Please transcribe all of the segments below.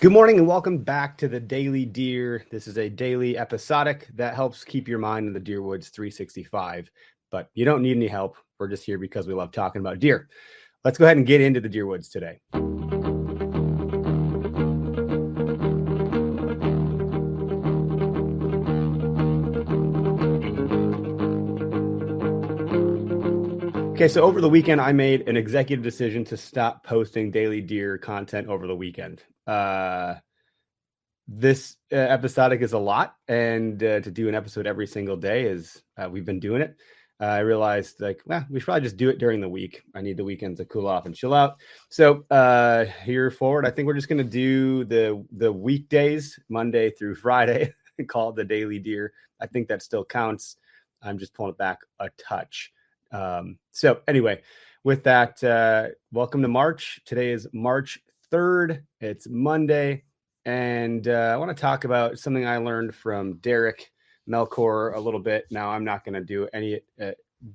Good morning and welcome back to the Daily Deer. This is a daily episodic that helps keep your mind in the deer woods 365, but you don't need any help. We're just here because we love talking about deer. Let's go ahead and get into the deer woods today. Okay, so over the weekend, I made an executive decision to stop posting daily deer content over the weekend. This episodic is a lot, and to do an episode every single day is we've been doing it. I realized we should probably just do it during the week. I need the weekend to cool off and chill out. So here forward, I think we're just going to do the weekdays, Monday through Friday, call it the Daily Deer. I think that still counts. I'm just pulling it back a touch. So anyway, with that, welcome to March. Today is March 3rd. It's Monday. And I want to talk about something I learned from Derek Melchor a little bit. Now, I'm not going to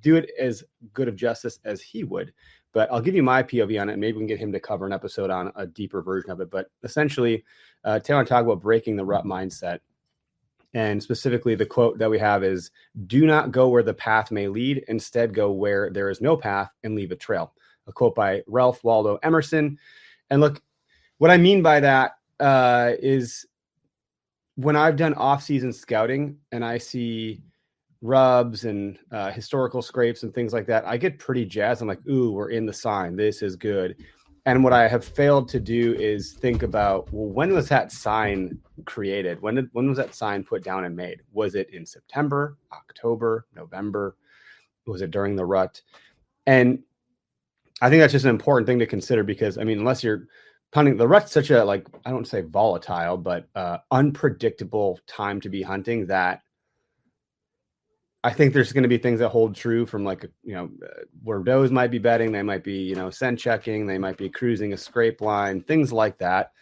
do it as good of justice as he would, but I'll give you my POV on it. And maybe we can get him to cover an episode on a deeper version of it. But essentially, today I want to talk about breaking the rut mindset. And specifically, the quote that we have is, "Do not go where the path may lead. Instead, go where there is no path and leave a trail." A quote by Ralph Waldo Emerson. And look, what I mean by that is when I've done off-season scouting and I see rubs and historical scrapes and things like that, I get pretty jazzed. I'm like, ooh, we're in the sign. This is good. And what I have failed to do is think about, well, when was that sign created? When was that sign put down and made? Was it in September, October, November? Was it during the rut? And I think that's just an important thing to consider because, I mean, unless you're hunting, the rut's such a, I don't say volatile, but unpredictable time to be hunting that I think there's going to be things that hold true from where does might be bedding, they might be, scent checking, they might be cruising a scrape line, things like that.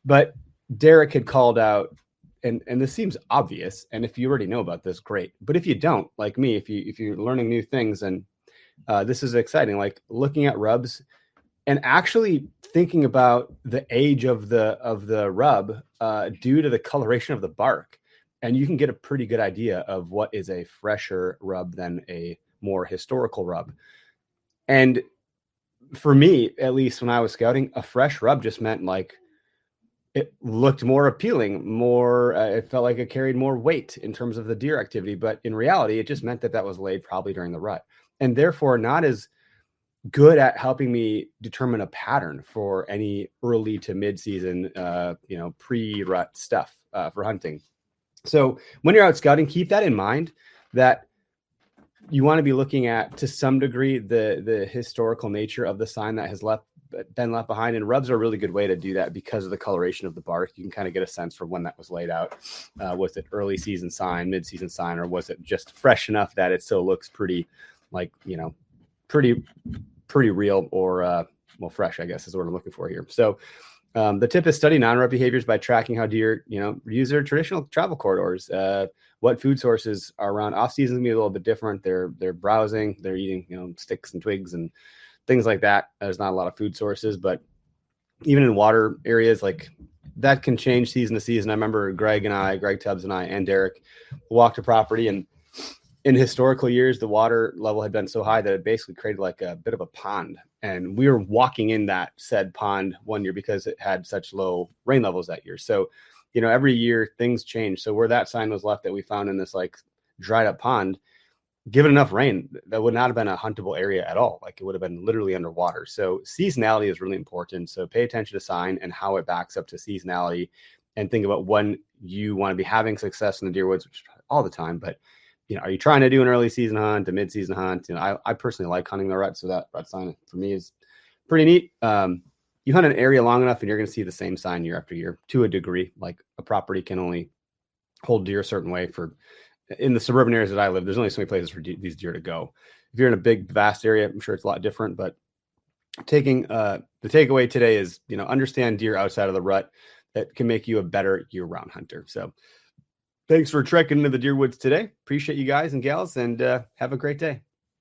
But Derek had called out, and this seems obvious, and if you already know about this, great. But if you don't, like me, if you're learning new things, and this is exciting, like looking at rubs and actually thinking about the age of the rub due to the coloration of the bark. And you can get a pretty good idea of what is a fresher rub than a more historical rub. And for me, at least when I was scouting, a fresh rub just meant it looked more appealing, more, it felt like it carried more weight in terms of the deer activity. But in reality, it just meant that was laid probably during the rut, and therefore not as good at helping me determine a pattern for any early to mid-season, pre-rut stuff for hunting. So when you're out scouting, keep that in mind, that you want to be looking at, to some degree, the historical nature of the sign that has been left behind. And rubs are a really good way to do that because of the coloration of the bark. You can kind of get a sense for when that was laid out. Was it early season sign, mid-season sign, or was it just fresh enough that it still looks pretty, pretty real, or fresh, I guess is what I'm looking for here. So the tip is study non-rut behaviors by tracking how deer, use their traditional travel corridors. What food sources are around. Off season can be a little bit different. They're browsing, they're eating, sticks and twigs and things like that. There's not a lot of food sources, but even in water areas, that can change season to season. I remember Greg Tubbs and I, and Derek walked a property, and in historical years, the water level had been so high that it basically created a bit of a pond. And we were walking in that said pond one year because it had such low rain levels that year. So, every year things change. So where that sign was left that we found in this dried up pond, given enough rain, that would not have been a huntable area at all. It would have been literally underwater. So seasonality is really important. So pay attention to sign and how it backs up to seasonality, and think about when you want to be having success in the deer woods, which is all the time. But are you trying to do an early season hunt, a mid-season hunt? I personally like hunting the rut, so that rut sign for me is pretty neat. You hunt an area long enough and you're going to see the same sign year after year to a degree. A property can only hold deer a certain way. In the suburban areas that I live, there's only so many places for these deer to go. If you're in a big, vast area, I'm sure it's a lot different. But the takeaway today is, understand deer outside of the rut. That can make you a better year-round hunter. So thanks for trekking into the deer woods today. Appreciate you guys and gals, and have a great day.